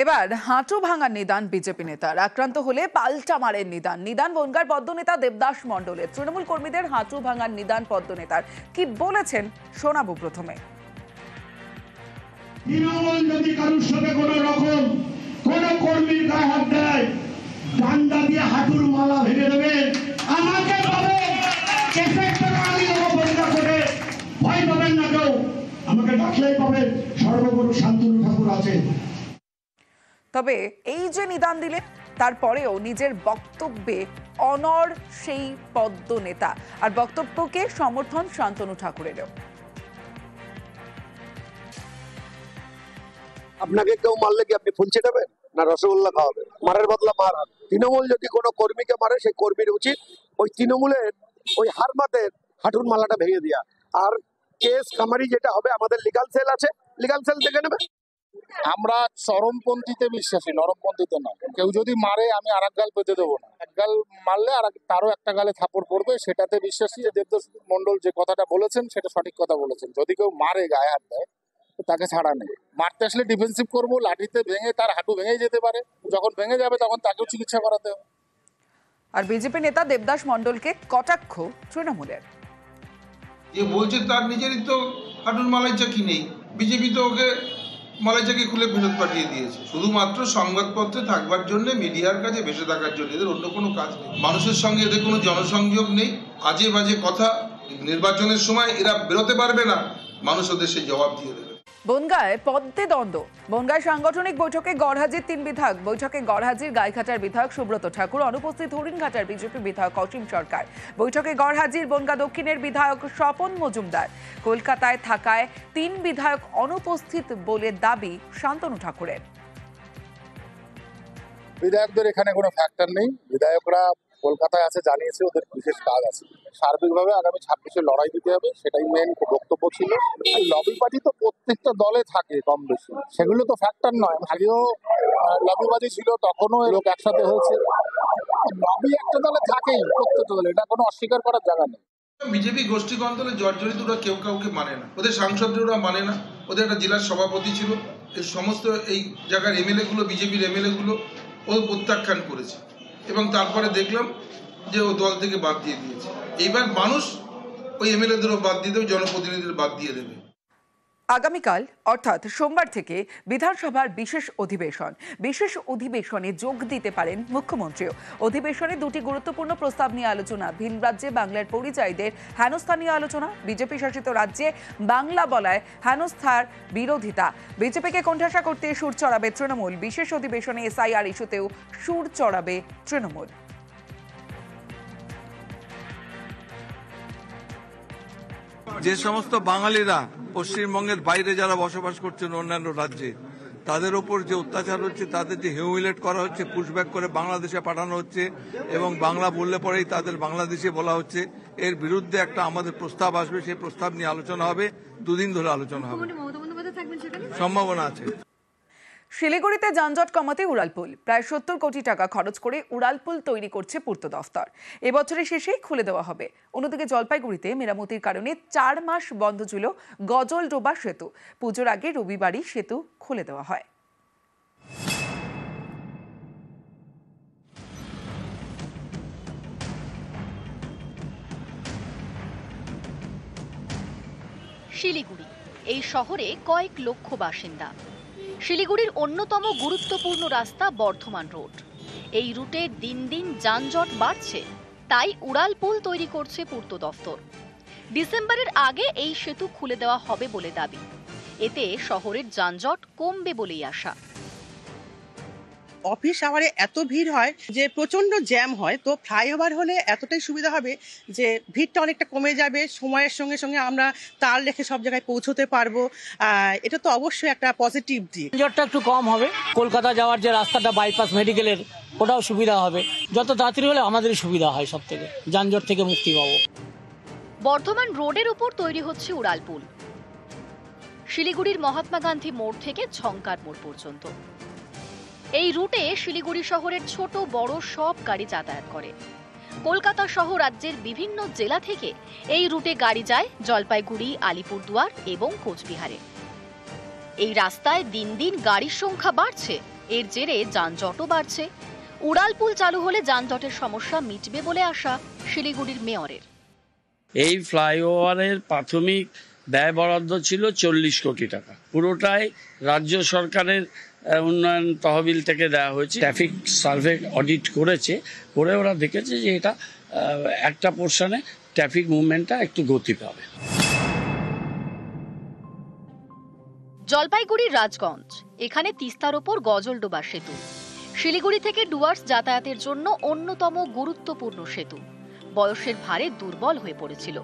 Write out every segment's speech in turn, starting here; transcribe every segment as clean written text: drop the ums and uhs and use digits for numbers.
এবার হাঁটু ভাঙার নিদান বিজেপি নেতার। আক্রান্ত হলে পাল্টা মারের নিদান বনগাঁর পদ্মনেতা দেবদাস মণ্ডলের। তৃণমূল কর্মীদের হাঁটু ভাঙার নিদান পদ্মনেতার। কি বলেছেন শোনাবো প্রথমে। তৃণমূল যদি কারোর সাথে কোন রকম কোন কর্মীর গায়ে হাত দেয়, ডান্ডা দিয়ে হাঁটুর মালা ভেঙে দেবে। আমাকে পাবে আমি বন্ধা করে ভয় পাবেন না কেউ, আমাকে ডাকলেই পাবেন। সর্বগুরু শান্তনু ঠাকুর আছে। তবে এই যে নিদান দিলেন, তারপরেও নিজের বক্তব্যে অনড় সেই পদ্ম নেতা, আর বক্তব্যকে সমর্থন শান্তনু ঠাকুরেরও। আপনাকে কেউ মারলে কি আপনি ফুল ছিটাবেন না রসগোল্লা খাওয়াবেন? মারের বদলা মার। তৃণমূল যদি কোনো কর্মীকে মারে, সেই কর্মীর উচিত ওই তৃণমূলের ওই হারমাতের হাঁটুর মালাটা ভেঙে দেওয়া। আর কেস কামারি যেটা হবে, আমাদের লিগাল সেল আছে, লিগাল সেল দেখে নেবে। আমরা চরমপন্থীতে বিশ্বাসী, নরমপন্থীতে না। কেউ যদি মারে আমি আর এক গাল পেতে দেবো না। এক গাল মারলে আর তারও একটা গালে থাপড় পড়বে, সেটাতে বিশ্বাসী। দেবদাস মণ্ডল যে কথাটা বলেছেন সেটা সঠিক কথা বলেছেন। যদি কেউ মারে, গায়ে হাত দেয়, তাকে ছাড়া নেই। মারতে আসলে ডিফেন্সিভ করবো, লাঠিতে ভেঙে তার হাঁটু ভেঙে যেতে পারে। যখন ভেঙে যাবে তখন তাকেও চিকিৎসা করাতে হবে। আর বিজেপি নেতা দেবদাস মণ্ডলকে কটাক্ষ তৃণমূলের। যে বলছে তার নিজেরই তো হাঁটুর মালাইচা কি নেই, বিজেপি তো ওকে মালাইচাকে খুলে ফেরত পাঠিয়ে দিয়েছে, শুধুমাত্র সংবাদপত্রে থাকবার জন্য, মিডিয়ার কাছে ভেসে থাকার জন্য। এদের অন্য কোনো কাজ নেই, মানুষের সঙ্গে এদের কোনো জনসংযোগ নেই। আজে বাজে কথা, নির্বাচনের সময় এরা বেরোতে পারবে না, মানুষ ওদের সেই জবাব দিয়ে দেবে। বনগাঁয় পদ্মে দ্বন্দ্ব। বনগাঁয় সাংগঠনিক বৈঠকে গড়হাজির 3 বিধায়ক। বৈঠকে গড়হাজির গাইঘাটার বিধায়ক সুব্রত ঠাকুর, অনুপস্থিত হরিণঘাটার বিজেপি বিধায়ক অসীম সরকার। বৈঠকে গড়হাজির বনগাঁ দক্ষিণের বিধায়ক স্বপন মজুমদার। কলকাতায় থাকায় 3 বিধায়ক অনুপস্থিত বলে দাবি শান্তনু ঠাকুরের। বিধায়কদের এখানে কোনো ফ্যাক্টর নেই। বিধায়করা কলকাতায় আছে, জানিয়েছে ওদের বিশেষ কাজ আছে। সার্বিকভাবে আগামী 26-এ লড়াই দিতে হবে, সেটাই মেন বক্তব্য ছিল। লবি পার্টি তো প্রত্যেকটা দলে থাকে কম বেশি, সেগুলো তো ফ্যাক্টর নয়। আগেও লবিবাজি ছিল, তখনও লোক একসাথে হয়েছে। লবি একটা দলে থাকেই, প্রত্যেকটা দলে, এটা কোনো অস্বীকার করার জায়গা নেই। বিজেপি গোষ্ঠী কন্দলে জর্জরিত, ওরা কেউ কাউকে মানে না, ওদের সাংসদরা ওরা মানে না। ওদের একটা জেলার সভাপতি ছিল, এই সমস্ত এই জায়গার এমএলএ গুলো, বিজেপির এমএলএ গুলো ও প্রত্যাখ্যান করেছে, এবং তারপরে দেখলাম যে ও দল থেকে বাদ দিয়ে দিয়েছে। এইবার মানুষ ওই এমএলএদেরও বাদ দিয়ে দেবে, জনপ্রতিনিধিদের বাদ দিয়ে দেবে। আগামীকাল অর্থাৎ সোমবার থেকে বিধানসভার বিশেষ অধিবেশনে যোগ দিতে পারেন মুখ্যমন্ত্রীও। অধিবেশনে 2টি গুরুত্বপূর্ণ প্রস্তাব নিয়ে আলোচনা। ভিন রাজ্যে বাংলার পরিযায়ীদের হেনস্থা নিয়ে আলোচনা। বিজেপি শাসিত রাজ্যে বাংলা বলায় হেনস্থার বিরোধিতা। বিজেপিকে কোণঠাসা করতে সুর চড়াবে তৃণমূল। বিশেষ অধিবেশনে এসআইআর ইস্যুতেও সুর চড়াবে তৃণমূল। যে সমস্ত বাঙালিরা পশ্চিমবঙ্গের বাইরে যারা বসবাস করছেন অন্যান্য রাজ্যে, তাদের ওপর যে অত্যাচার হচ্ছে, তাদের যে হিউমিলেট করা হচ্ছে, পুশব্যাক করে বাংলাদেশে পাঠানো হচ্ছে, এবং বাংলা বললে পরেই তাদের বাংলাদেশে বলা হচ্ছে, এর বিরুদ্ধে একটা আমাদের প্রস্তাব আসবে। সেই প্রস্তাব নিয়ে আলোচনা হবে, 2 দিন ধরে আলোচনা হবে, সম্ভাবনা আছে। শিলিগুড়িতে যানজট কমাতে উড়ালপুল। প্রায় 70 কোটি টাকা খরচ করে উড়ালপুল তৈরি করছে পূর্ত দফতর। এবছরের শেষেই খুলে দেওয়া হবে। অন্যদিকে জলপাইগুড়িতে মেরামতির কারণে 4 মাস বন্ধ ছিল গজলডোবা সেতু। পুজোর আগে রবিবারই সেতু খুলে দেওয়া হয়। শিলিগুড়ি এই শহরে কয়েক লক্ষ বাসিন্দা। শিলিগুড়ির অন্যতম গুরুত্বপূর্ণ রাস্তা বর্ধমান রোড। এই রুটে দিন দিন যানজট বাড়ছে, তাই উড়ালপুল তৈরি করছে পূর্ত দফতর। ডিসেম্বরের আগে এই সেতু খুলে দেওয়া হবে বলে দাবি। এতে শহরের যানজট কমবে বলেই আশা। অফিস আওয়ারে এত ভিড় হয় যে প্রচন্ড জ্যাম হয়, তো ফ্লাইওভার হলে এতটাই সুবিধা হবে যে ভিড়টা অনেকটা কমে যাবে। সময়ের সঙ্গে সঙ্গে আমরা তাল রেখে সব জায়গায় পৌঁছতে পারবো। এটা তো অবশ্যই একটা পজিটিভ দিক। যানজটটা একটু কম হবে। কলকাতা যাওয়ার যে রাস্তাটা বাইপাস মেডিকেলের, ওটাও সুবিধা হবে। যত তাড়াতাড়ি হলে আমাদেরই সুবিধা হয়, সব থেকে যানজট থেকে মুক্তি পাবো। বর্ধমান রোডের উপর তৈরি হচ্ছে উড়ালপুল। শিলিগুড়ির মহাত্মা গান্ধী মোড় থেকে ঝংকার মোড় পর্যন্ত। এই রুটে শিলিগুড়ি শহরের ছোট বড় সব গাড়ি যাতায়াত করে। কলকাতা সহ রাজ্যের বিভিন্ন জেলা থেকে এই রুটে গাড়ি যায় জলপাইগুড়ি, আলিপুরদুয়ার এবং কোচবিহারে। এই রাস্তায় দিন দিন গাড়ির সংখ্যা বাড়ছে, এর জেরে যানজটও বাড়ছে। উড়ালপুল চালু হলে যানজটের সমস্যা মিটবে বলে আশা শিলিগুড়ির মেয়রের। এই ফ্লাইওভারের প্রাথমিক ব্যয় বরাদ্দ ছিল 40 কোটি টাকা, পুরোটাই রাজ্য সরকারের উন্নয়ন তহবিল থেকে দেওয়া হয়েছে। ট্রাফিক সার্ভে অডিট করে ওরা দেখেছে যে এটা একটা পোর্শনে ট্রাফিক মুভমেন্টটা একটু গতি পাবে। জলপাইগুড়ির রাজগঞ্জ, এখানে তিস্তার ওপর গজলডোবা সেতু শিলিগুড়ি থেকে ডুয়ার্স যাতায়াতের জন্য অন্যতম গুরুত্বপূর্ণ সেতু বয়সের ভারে দুর্বল হয়ে পড়েছিল।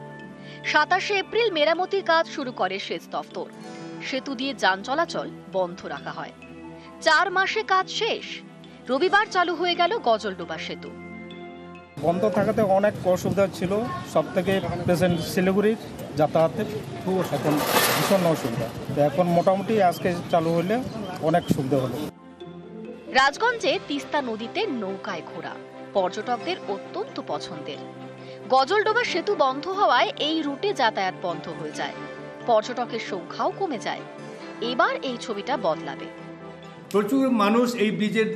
27 এপ্রিল মেরামতির কাজ শুরু করে সেচ দফতর। সেতু দিয়ে যান চলাচল বন্ধ রাখা হয়। 4 মাসে কাজ শেষ। রবিবার চালু হয়ে গেল গজলডোবা সেতু। বন্ধ থাকাতে অনেক অসুবিধা ছিল, সব থেকে প্রেজেন্ট শিলিগুড়ির যাতায়াতের খুব এখন ভীষণ অসুবিধা। এখন মোটামুটি আজকে চালু হলে অনেক সুবিধা হলো। রাজগঞ্জে তিস্তা নদীতে নৌকায় ঘোরা পর্যটকদের অত্যন্ত পছন্দের। গজলডোবা সেতু বন্ধ হওয়ায় এই রুটে যাতায়াত বন্ধ হয়ে যায়, পর্যটকের সংখ্যাও কমে যায়। এবার এই ছবিটা বদলাবে। প্রচুর মানুষ এই ব্রিজের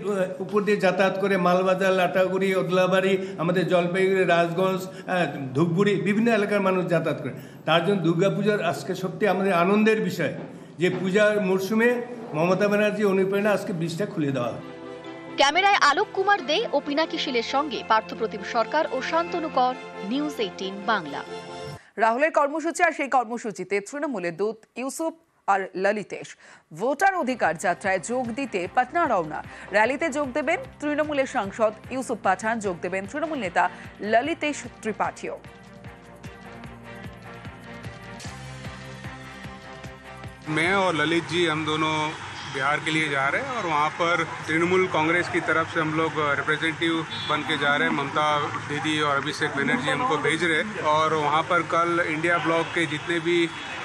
উপর দিয়ে যাতায়াত করে মালবাজার, লাটাগুড়ি, ওদলাবাড়ি, আমাদের জলপাইগুড়ি, রাজগঞ্জ, ধূপগুড়ি বিভিন্ন এলাকার মানুষ যাতায়াত করে। তার জন্য দুর্গাপূজার আজকে সত্যি আমাদের আনন্দের বিষয় যে পূজার মরশুমে মমতা ব্যানার্জি অনুপ্রেরণা আজকে ব্রিজটা খুলে দেওয়া হয়। ক্যামেরায় আলোক কুমার দে ও পিনাকি শীলের সঙ্গে পার্থপ্রতিম সরকার ও শান্তনু কর, নিউজ 18 বাংলা। রাহুলের কর্মসূচি, আর সেই কর্মসূচিতে তৃণমূলের দূত ইউসুফ আর ললিতেশ ভোটার অধিকার যাত্রায় যোগ দিতে পাটনা রওনা। র্যালিতে যোগ দেবেন তৃণমূলের সাংসদ ইউসুফ পাঠান, যোগ দেবেন তৃণমূল নেতা ললিতেশ ত্রিপাঠীও। मैं और ललित जी हम दोनों बिहार के लिए जा रहे हैं और वहाँ पर तृणमूल कांग्रेस की तरफ से हम लोग रिप्रेजेंटेटिव बन के जा रहे हैं। ममता दीदी और अभिषेक बनर्जी हमको भेज रहे हैं और वहाँ पर कल इंडिया ब्लॉक के जितने भी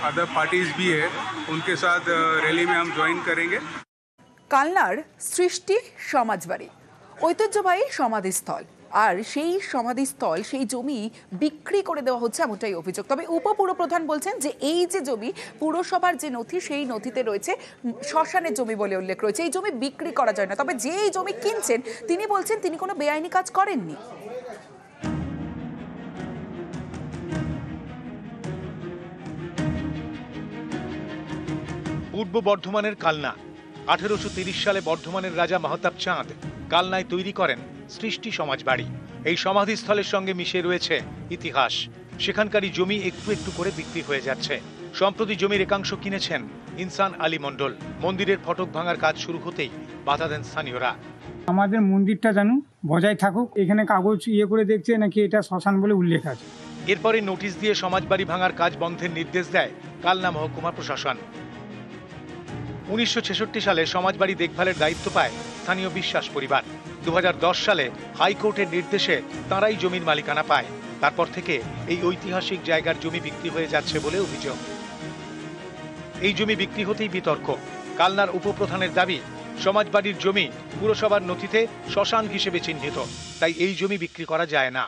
अदर पार्टीज भी है उनके साथ रैली में हम ज्वाइन करेंगे। কালনার সৃষ্টি সমাজবাড়ি ঐতিহ্যবাহী সমাধিস্থল, আর সেই সমাধিস্থল, সেই জমি বিক্রি করে দেওয়া হচ্ছে এমনটাই অভিযোগ। তবে উপপুরপ্রধান বলছেন যে এই যে জমি, পুরসভার যে নথি, সেই নথিতে রয়েছে শ্মশানের জমি বলে উল্লেখ রয়েছে। এই জমি বিক্রি করা যায় না। তবে যে এই জমি কিনছেন তিনি বলছেন তিনি কোনো বেআইনি কাজ করেননি। পূর্ব বর্ধমানের কালনা 1830 সালে বর্ধমানের রাজা মাহতাব চাঁদ কালনায় তৈরি করেন সৃষ্টি সমাজবাড়ি। এই সমাধিস্থলের সঙ্গে মিশে রয়েছে ইতিহাস। সেখানকারই জমি একটু একটু করে বিক্রি হয়ে যাচ্ছে। সম্প্রতি জমির একাংশ কিনেছেন ইনসান আলী মণ্ডল। মন্দিরের ফটক ভাঙার কাজ শুরু হতেই বাধা দেন স্থানীয়রা। আমাদের মন্দিরটা জানুন বজায় থাকুক, এখানে কাগজ করে দেখছে নাকি এটা শ্মশান বলে উল্লেখ আছে। এরপরে নোটিশ দিয়ে সমাজবাড়ি ভাঙার কাজ বন্ধের নির্দেশ দেয় কালনা মহকুমা প্রশাসন। 1966 সালে সমাজবাড়ি দেখভালের দায়িত্ব পায় স্থানীয় বিশ্বাস পরিবার। 2010 সালে হাইকোর্টের নির্দেশে তাঁরাই জমির মালিকানা পায়। তারপর থেকে এই ঐতিহাসিক জায়গার জমি বিক্রি হয়ে যাচ্ছে বলে অভিযোগ। এই জমি বিক্রি হতেই বিতর্ক। কালনার উপপ্রধানের দাবি, সমাজবাড়ির জমি পুরসভার নথিতে শ্মশান হিসেবে চিহ্নিত, তাই এই জমি বিক্রি করা যায় না।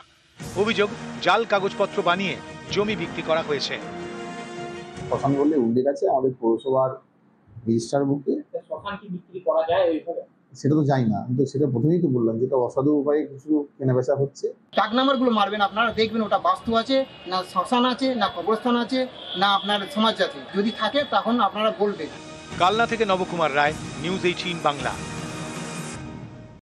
অভিযোগ, জাল কাগজপত্র বানিয়ে জমি বিক্রি করা হয়েছে। শ্মশান বলে উল্লেখ আছে আমাদের পৌরসভার রেজিস্টার বুকে। শ্মশান কি বিক্রি করা যায় ওইভাবে? সেটা তো জানি না, আমি তো সেটা প্রথমেই তো বললাম যেটা অসাধু উপায়ে কিছু কেনাবেচা হচ্ছে। ডাক নাম্বারগুলো মারবেন আপনারা, দেখবেন ওটা বাস্তু আছে না শ্মশান আছে না কবরস্থান আছে না আপনার সমাজ আছে। যদি থাকে তখন আপনারা বলবেন। কালনা থেকে নবকুমার রায়, নিউজ 18 বাংলা।